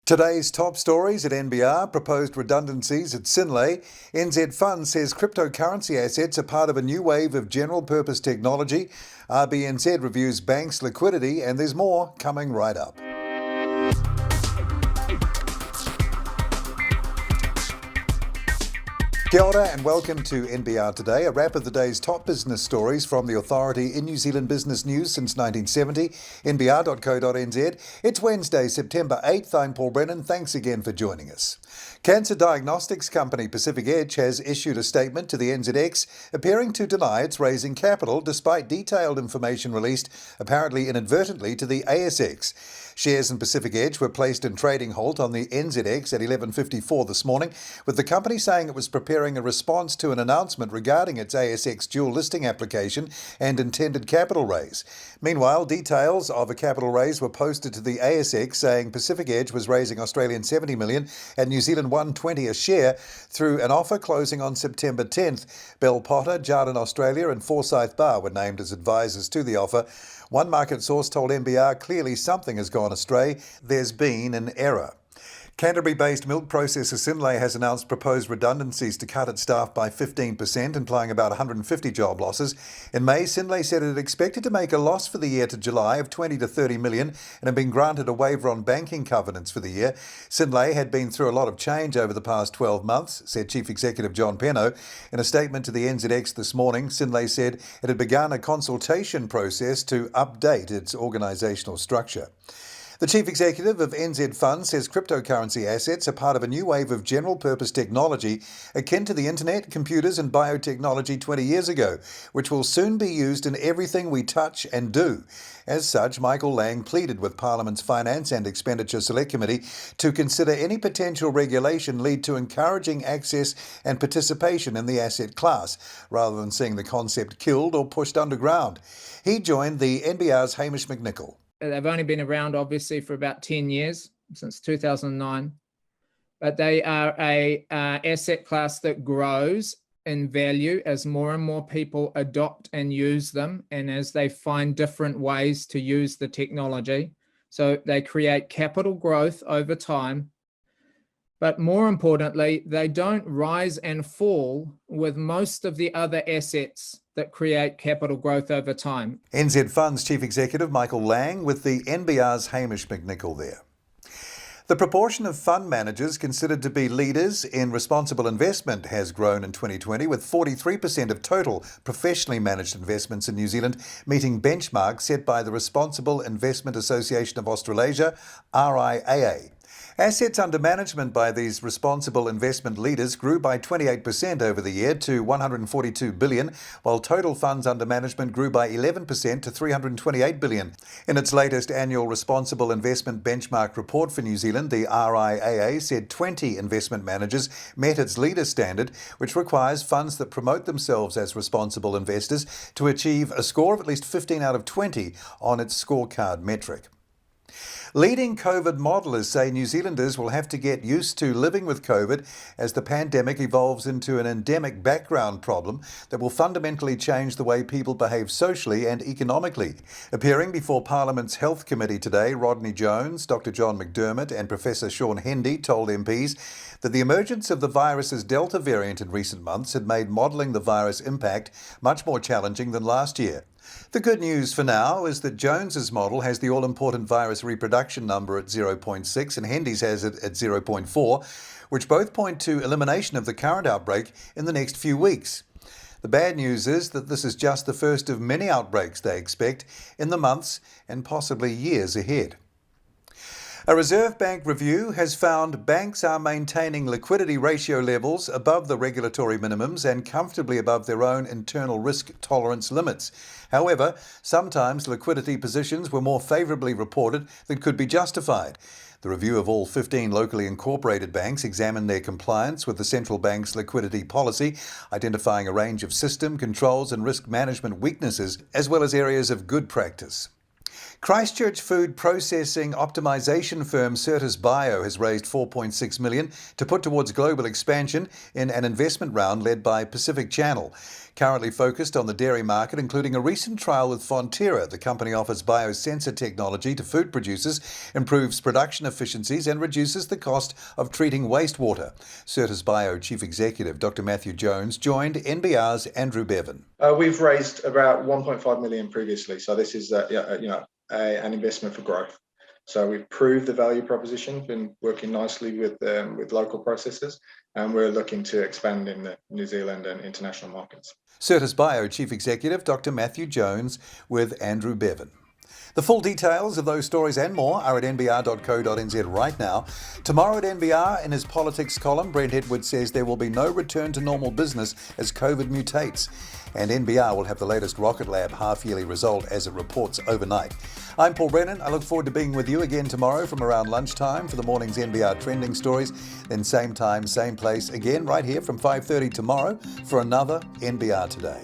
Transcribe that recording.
Today's top stories at NBR: proposed redundancies at Sinlay. NZ Fund says cryptocurrency assets are part of a new wave of general purpose technology. RBNZ reviews banks' liquidity, and there's more coming right up. Kia ora and welcome to NBR Today, a wrap of the day's top business stories from the authority in New Zealand business news since 1970, nbr.co.nz. It's Wednesday, September 8th. I'm Paul Brennan. Thanks again for joining us. Cancer diagnostics company Pacific Edge has issued a statement to the NZX appearing to deny it's raising capital despite detailed information released, apparently inadvertently, to the ASX. Shares in Pacific Edge were placed in trading halt on the NZX at 11:54 this morning, with the company saying it was preparing a response to an announcement regarding its ASX dual listing application and intended capital raise. Meanwhile, details of a capital raise were posted to the ASX saying Pacific Edge was raising Australian 70 million and New Zealand 120 a share through an offer closing on September 10th. Bell Potter, Jarden Australia and Forsyth Barr were named as advisors to the offer. One market source told NBR clearly something has gone astray. There's been an error. Canterbury-based milk processor Sinlay has announced proposed redundancies to cut its staff by 15%, implying about 150 job losses. In May, Sinlay said it had expected to make a loss for the year to July of 20 to 30 million and had been granted a waiver on banking covenants for the year. Sinlay had been through a lot of change over the past 12 months, said Chief Executive John Penno. In a statement to the NZX this morning, Sinlay said it had begun a consultation process to update its organisational structure. The Chief Executive of NZ Fund says cryptocurrency assets are part of a new wave of general-purpose technology akin to the internet, computers and biotechnology 20 years ago, which will soon be used in everything we touch and do. As such, Michael Lang pleaded with Parliament's Finance and Expenditure Select Committee to consider any potential regulation lead to encouraging access and participation in the asset class, rather than seeing the concept killed or pushed underground. He joined the NBR's Hamish McNicol. They've only been around, obviously, for about 10 years, since 2009. But they are a asset class that grows in value as more and more people adopt and use them, and as they find different ways to use the technology. So they create capital growth over time. But more importantly, they don't rise and fall with most of the other assets that create capital growth over time. NZ Fund's Chief Executive Michael Lang with the NBR's Hamish McNicol there. The proportion of fund managers considered to be leaders in responsible investment has grown in 2020, with 43% of total professionally managed investments in New Zealand meeting benchmarks set by the Responsible Investment Association of Australasia, RIAA. Assets under management by these responsible investment leaders grew by 28% over the year to 142 billion, while total funds under management grew by 11% to 328 billion. In its latest annual responsible investment benchmark report for New Zealand, the RIAA said 20 investment managers met its leader standard, which requires funds that promote themselves as responsible investors to achieve a score of at least 15 out of 20 on its scorecard metric. Leading COVID modelers say New Zealanders will have to get used to living with COVID as the pandemic evolves into an endemic background problem that will fundamentally change the way people behave socially and economically. Appearing before Parliament's Health Committee today, Rodney Jones, Dr John McDermott and Professor Sean Hendy told MPs that the emergence of the virus's Delta variant in recent months had made modelling the virus impact much more challenging than last year. The good news for now is that Jones's model has the all-important virus reproduction number at 0.6 and Hendy's has it at 0.4, which both point to elimination of the current outbreak in the next few weeks. The bad news is that this is just the first of many outbreaks they expect in the months and possibly years ahead. A Reserve Bank review has found banks are maintaining liquidity ratio levels above the regulatory minimums and comfortably above their own internal risk tolerance limits. However, sometimes liquidity positions were more favourably reported than could be justified. The review of all 15 locally incorporated banks examined their compliance with the central bank's liquidity policy, identifying a range of system, controls and risk management weaknesses, as well as areas of good practice. Christchurch food processing optimisation firm Certis Bio has raised $4.6 million to put towards global expansion in an investment round led by Pacific Channel. Currently focused on the dairy market, including a recent trial with Fonterra. The company offers biosensor technology to food producers, improves production efficiencies and reduces the cost of treating wastewater. Certis Bio Chief Executive Dr. Matthew Jones joined NBR's Andrew Bevan. We've raised about 1.5 million previously, so this is an investment for growth. So we've proved the value proposition, been working nicely with local processors, and we're looking to expand in the New Zealand and international markets. Certis Bio Chief Executive Dr. Matthew Jones with Andrew Bevan. The full details of those stories and more are at nbr.co.nz right now. Tomorrow at NBR, in his politics column, Brent Edwards says there will be no return to normal business as COVID mutates. And NBR will have the latest Rocket Lab half-yearly result as it reports overnight. I'm Paul Brennan. I look forward to being with you again tomorrow from around lunchtime for the morning's NBR trending stories. Then same time, same place again right here from 5:30 tomorrow for another NBR Today.